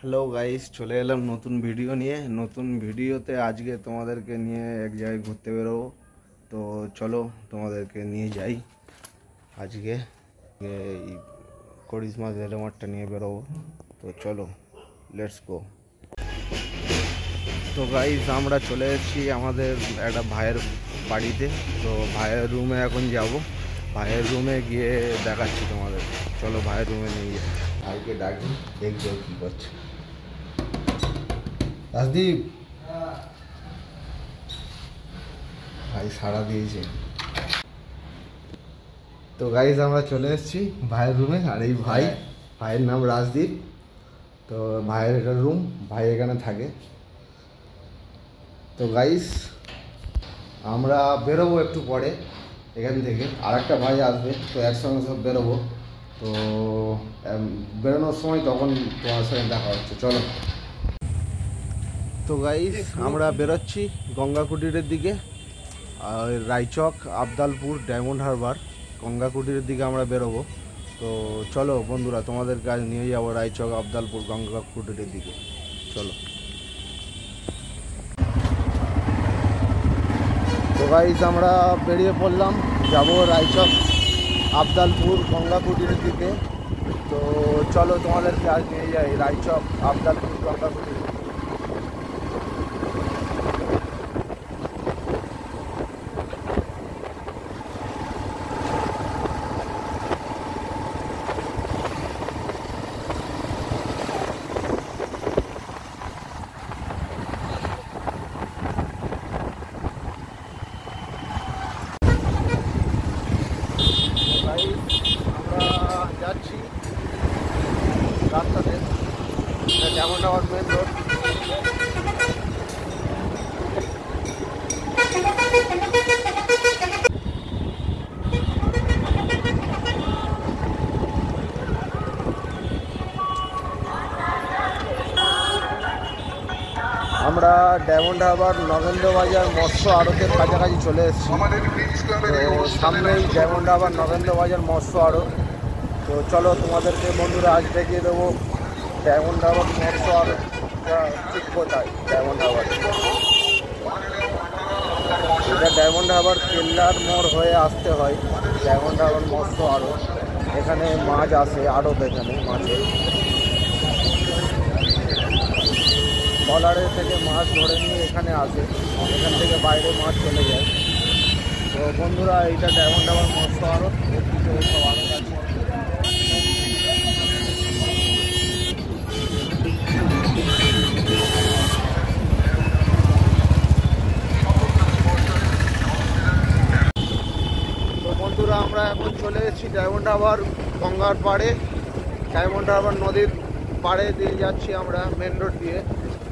Hello guys, চলে এলাম নতুন ভিডিও নিয়ে। নতুন ভিডিওতে আজকে তোমাদেরকে নিয়ে এক জায়গায় ঘুরতে বেরোবো। তো চলো তোমাদেরকে নিয়ে যাই। আজকে এই করিশ্মা জেলেমাঠটা নিয়ে বেরোবো। তো চলো, লেটস গো। তো গাইস, আমরা চলে এসেছি আমাদের একটা ভাইয়ের বাড়িতে। তো ভাইয়ের রুমে এখন যাব। ভাইয়ের রুমে গিয়ে দেখাচ্ছি তোমাদের। চলো ভাইয়ের রুমে নিয়ে যাই। ভাইকে ডাকি, দেখবো কী করছে। রাজদীপ ভাই সাড়া দিয়েছে। তো গাইজ আমরা চলে এসেছি ভাইয়ের রুমে। আর এই ভাইয়ের নাম রাজদীপ। তো ভাইয়ের এটা রুম, ভাই এখানে থাকে। তো গাইজ আমরা বেরোবো একটু পরে এখান থেকে। আর একটা ভাই আসবে, তো একসঙ্গে সব বেরোবো। তো বেরোনোর সময় তখন তোমার সঙ্গে দেখা হচ্ছে, চলো। তো গাইস আমরা বেরোচ্ছি গঙ্গা কুটিরের দিকে। আর রায়চক, আবদালপুর, ডায়মন্ড হারবার, গঙ্গা কুটিরের দিকে আমরা বেরোবো। তো চলো বন্ধুরা, তোমাদের কাজ নিয়ে যাবো রায়চক, আবদালপুর, গঙ্গা কুটিরের দিকে। চলো। তো গাইস আমরা বেরিয়ে পড়লাম, যাব রায়চক, আবদালপুর, গঙ্গা কুটিরের দিকে। তো চলো তোমাদেরকে আজ নিয়ে যাই রায়চক, আবদালপুর, গঙ্গা কুটির। আমরা যাচ্ছি রাস্তাতে, যেমন আমার মেন রোড। আমরা ডায়মন্ড হারবার, নগেন্দ্র বাজার, মৎস্য আড়তের কাছাকাছি চলে এসেছি। তো সামনেই ডায়মন্ড হারবার, নগেন্দ্র বাজার, মৎস্য আড়ত। তো চলো তোমাদেরকে বন্ধুরা আজ দেখিয়ে দেবো ডায়মন্ড হারবার মৎস্য আড়ত ঠিক কোথায়। ডায়মন্ড হারবার, এটা ডায়মন্ড হারবার কেল্লার মোড় হয়ে আসতে হয়। ডায়মন্ড হারবার মৎস্য আড়ত, এখানে মাছ আসে আড়ত, এখানে মাছের ট্রলারের থেকে মাছ ধরে নিয়ে এখানে আসে, এখান থেকে বাইরে মাছ চলে যায়। তো বন্ধুরা এইটা ডায়মন্ড হারবার মৎস্য আড়ত, সব আড়ত আছে। তো বন্ধুরা আমরা এখন চলে এসেছি ডায়মন্ড হারবার গঙ্গার পাড়ে। ডায়মন্ড হারবার নদীর পাড়ে দিয়ে যাচ্ছি আমরা মেন রোড দিয়ে।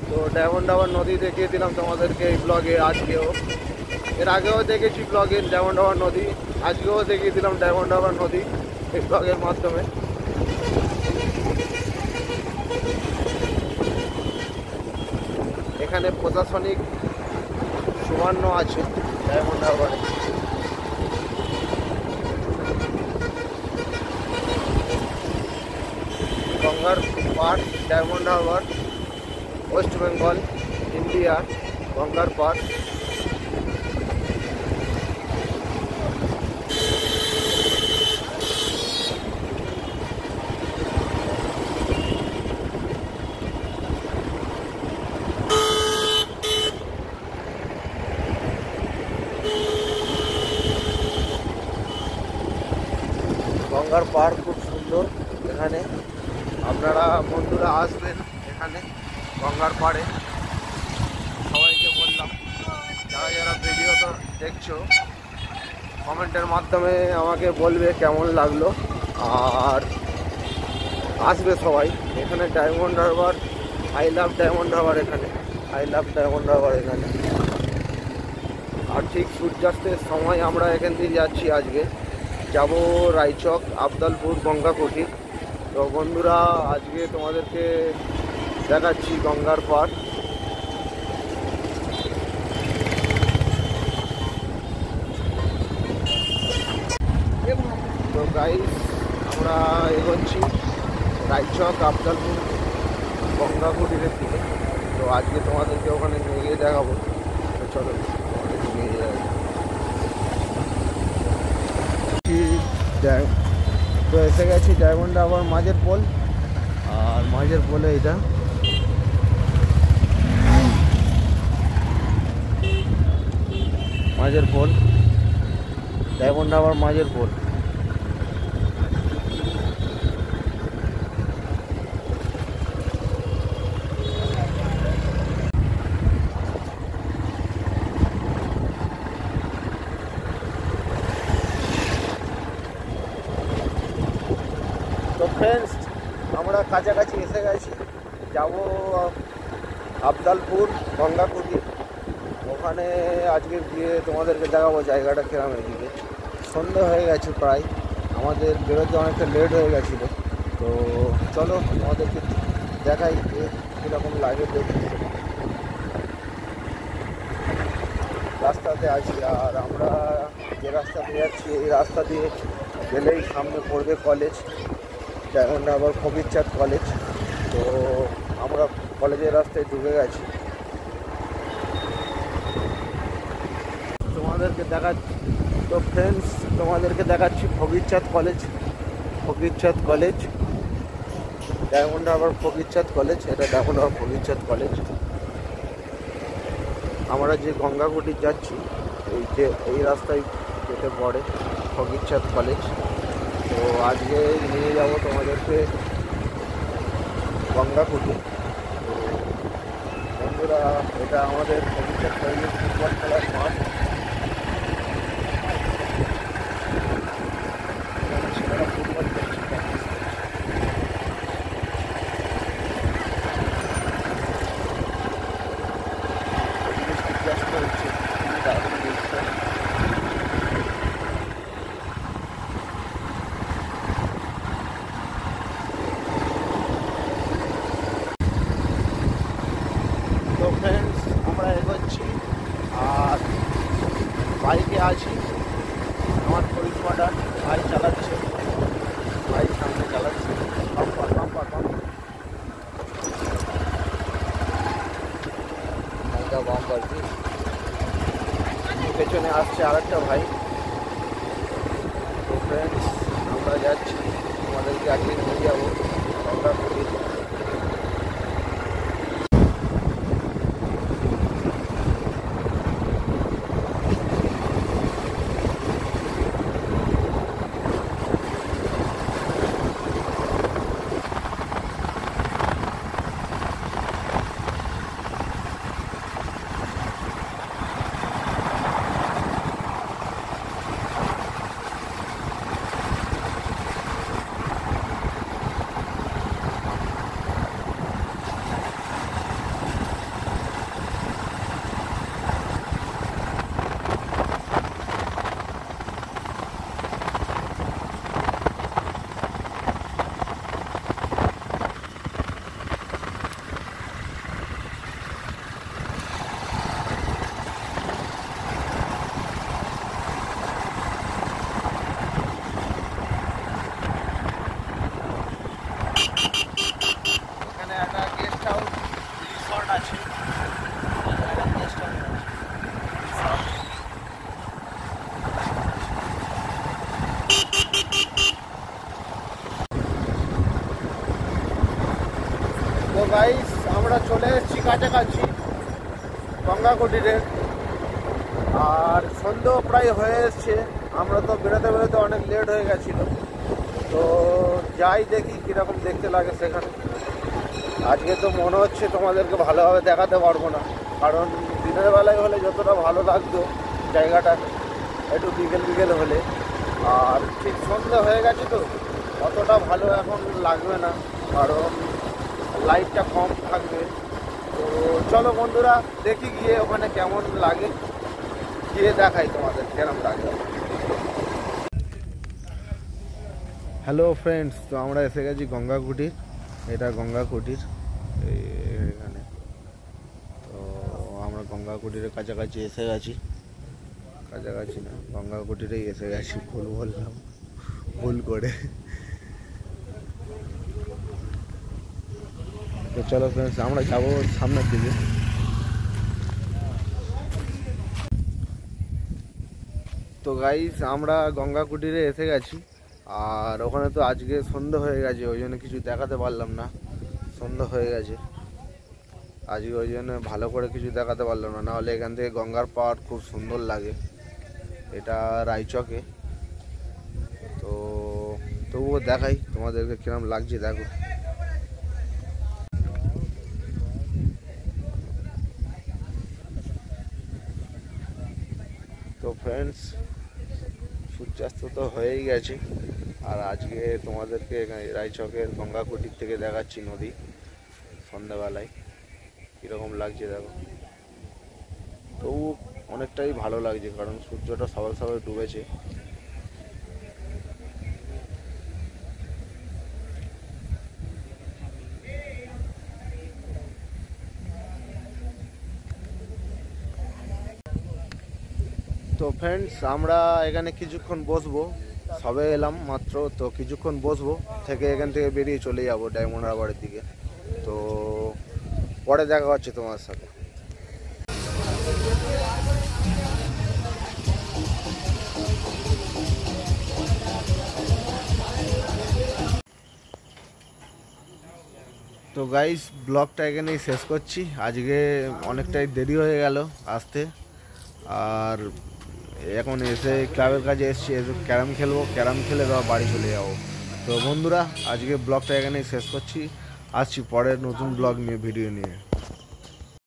তো ডায়মন্ড হারবার নদী দেখিয়ে দিলাম তোমাদেরকে এই ব্লগে। আজকেও, এর আগেও দেখেছি ব্লগে ডায়মন্ড হারবার নদী, আজকেও দেখিয়ে দিলাম ডায়মন্ড হারবার নদী এই ব্লগের মাধ্যমে। এখানে প্রশাসনিক সুবর্ণ আছে ডায়মন্ড হারবারে। গঙ্গার পাড়, diamond Harbour, West Bengal, India. গঙ্গার পাড়। গঙ্গার পাড় খুব সুন্দর। এখানে আপনারা বন্ধুরা আসবেন এখানে গঙ্গার পাড়ে। সবাইকে বললাম, যারা যারা ভিডিওটা দেখছো কমেন্টের মাধ্যমে আমাকে বলবে কেমন লাগলো। আর আসবে সবাই এখানে diamond Harbour. I love diamond Harbour, এখানে আই লাভ ডায়মন্ড হারবার এখানে। আর ঠিক সূর্যাস্তের সময় আমরা এখান থেকে যাচ্ছি। আজকে যাব রায়চক, আবদালপুর, গঙ্গা কুটির। তো বন্ধুরা আজকে তোমাদেরকে দেখাচ্ছি গঙ্গার পাড়। তো গাইস আমরা এগোচ্ছি রায়চক, আবদালপুর, গঙ্গা কুটিরের দিকে। তো আজকে তোমাদেরকে ওখানে নিয়ে গিয়ে দেখাবো। তো চলো তোমাদেরকে নিয়ে যাবো। তো এসে গেছি ডায়মন্ড হারবার মাঝের পোল। আর মাঝের পোলে এটা মাঝের পোল, ডায়মন্ড হারবার মাঝের পোল। তো ফ্রেন্ডস, আমরা কাছাকাছি এসে গেছি। যাব আবদালপুর গঙ্গা কুটির। ওখানে আজকে গিয়ে তোমাদেরকে দেখাবো জায়গাটা কিরম। এদিকে সন্ধ্যা হয়ে গেছে প্রায়, আমাদের বেরোতে অনেকটা লেট হয়ে গেছিলো। তো চলো তোমাদেরকে দেখাই কীরকম লাগে দেখি। রাস্তাতে আছি, আর আমরা যে রাস্তা দিয়ে যাচ্ছি এই রাস্তা দিয়ে গেলেই সামনে পড়বে college, diamond Harbour Fakirchand college. তো আমরা কলেজের রাস্তায় ঢুকে গেছি। তোমাদেরকে দেখাচ্ছি। তো ফ্রেন্ডস, তোমাদেরকে দেখাচ্ছি Fakirchand college. Fakirchand college, diamond Harbour Fakirchand college. এটা ডায়মন্ড হারবার ফকিরচাঁদ কলেজ। আমরা যে গঙ্গা কুটির যাচ্ছি এই রাস্তায় যেতে পড়ে ফকিরচাঁদ কলেজ। তো আজকে নিয়ে যাব তোমাদেরকে গঙ্গা কুটির। তো বন্ধুরা, এটা আমাদের ফকিরচাঁদ কলেজের ফুটবল খেলার মাঠ। ছেলেরা ফুটবল খেলছে, প্র্যাকটিস করছে। সূর্যাস্ত হচ্ছে, খুবই দারুণ দৃশ্য। তো ফ্রেন্ডস, আমরা এগোচ্ছি আর বাইকে আছি। আমার পরিষেবাটা ভাই চালাচ্ছে, ভাই সামনে চালাচ্ছে। Bumper bumper bumper bumper. পেছনে আসছে আরেকটা ভাই। তো ফ্রেন্ডস, আমরা যাচ্ছি, আমাদেরকে আজকে নিয়ে যাবো গঙ্গা কুটির। এখানে একটা গেস্ট হাউস রিসর্ট আছে। Guest house resort. তো গাইস, আমরা চলে এসেছি কাছাকাছি গঙ্গা কুটিরের। আর সন্ধ্যা প্রায় হয়ে এসছে, আমরা তো বেরোতে বেরোতে অনেক লেট হয়ে গেছিলো। তো যাই দেখি কীরকম দেখতে লাগে সেখানে। আজকে তো মনে হচ্ছে তোমাদেরকে ভালোভাবে দেখাতে পারবো না, কারণ দিনের বেলায় হলে যতটা ভালো লাগতো জায়গাটা, একটু বিকেল বিকেল হলে। আর ঠিক সন্ধ্যা হয়ে গেছে তো অতটা ভালো এখন লাগবে না, কারণ লাইটটা কম থাকবে। তো চলো বন্ধুরা, দেখি গিয়ে ওখানে কেমন লাগে, গিয়ে দেখাই তোমাদের কেমন লাগে। হ্যালো ফ্রেন্ডস, তো আমরা এসে গেছি গঙ্গা কুটির। এটা গঙ্গা কুটির এখানে। তো আমরা গঙ্গা কুটিরের কাছাকাছি এসে গেছি। কাছাকাছি না, গঙ্গা কুটিরেই এসে গেছি। ভুল বললাম, ভুল করে। তো চলো ফ্রেন্ডস, আমরা যাবো সামনের দিকে। তো গাইস, আমরা গঙ্গা কুটিরে এসে গেছি। আর ওখানে তো আজকে সন্ধ্যা হয়ে গেছে, ওই জন্য কিছু দেখাতে পারলাম না। সন্ধ্যা হয়ে গেছে আজকে, ওই জন্য ভালো করে কিছু দেখাতে পারলাম না। নাহলে এখান থেকে গঙ্গার পাড় খুব সুন্দর লাগে। এটা রায়চকে। তো তবুও দেখাই তোমাদেরকে কিরম লাগছে, দেখো। তো ফ্রেন্ডস, সূর্যাস্ত তো হয়েই গেছে। আর আজকে তোমাদেরকে রায়চকের গঙ্গা কুটির থেকে দেখাচ্ছি নদী সন্ধ্যাবেলায় কীরকম লাগছে, দেখো। তবু অনেকটাই ভালো লাগছে, কারণ সূর্যটা সবাই সবাই ডুবেছে। তো ফ্রেন্ডস, আমরা এখানে কিছুক্ষণ বসবো, সবে এলাম মাত্র। তো কিছুক্ষণ বসবো, থেকে এখান থেকে বেরিয়ে চলে যাবো ডায়মন্ড হারবারের দিকে। তো পরে দেখা হচ্ছে তোমার সাথে। তো গাইস, ব্লগটা এখানেই শেষ করছি। আজকে অনেকটাই দেরি হয়ে গেল আসতে। আর এখন এসে ক্লাবের কাছে এসেছি, এসে ক্যারাম খেলবো, ক্যারাম খেলে বা বাড়ি চলে যাবো। তো বন্ধুরা, আজকে ব্লগটা এখানেই শেষ করছি। আসছি পরের নতুন ব্লগ নিয়ে, ভিডিও নিয়ে।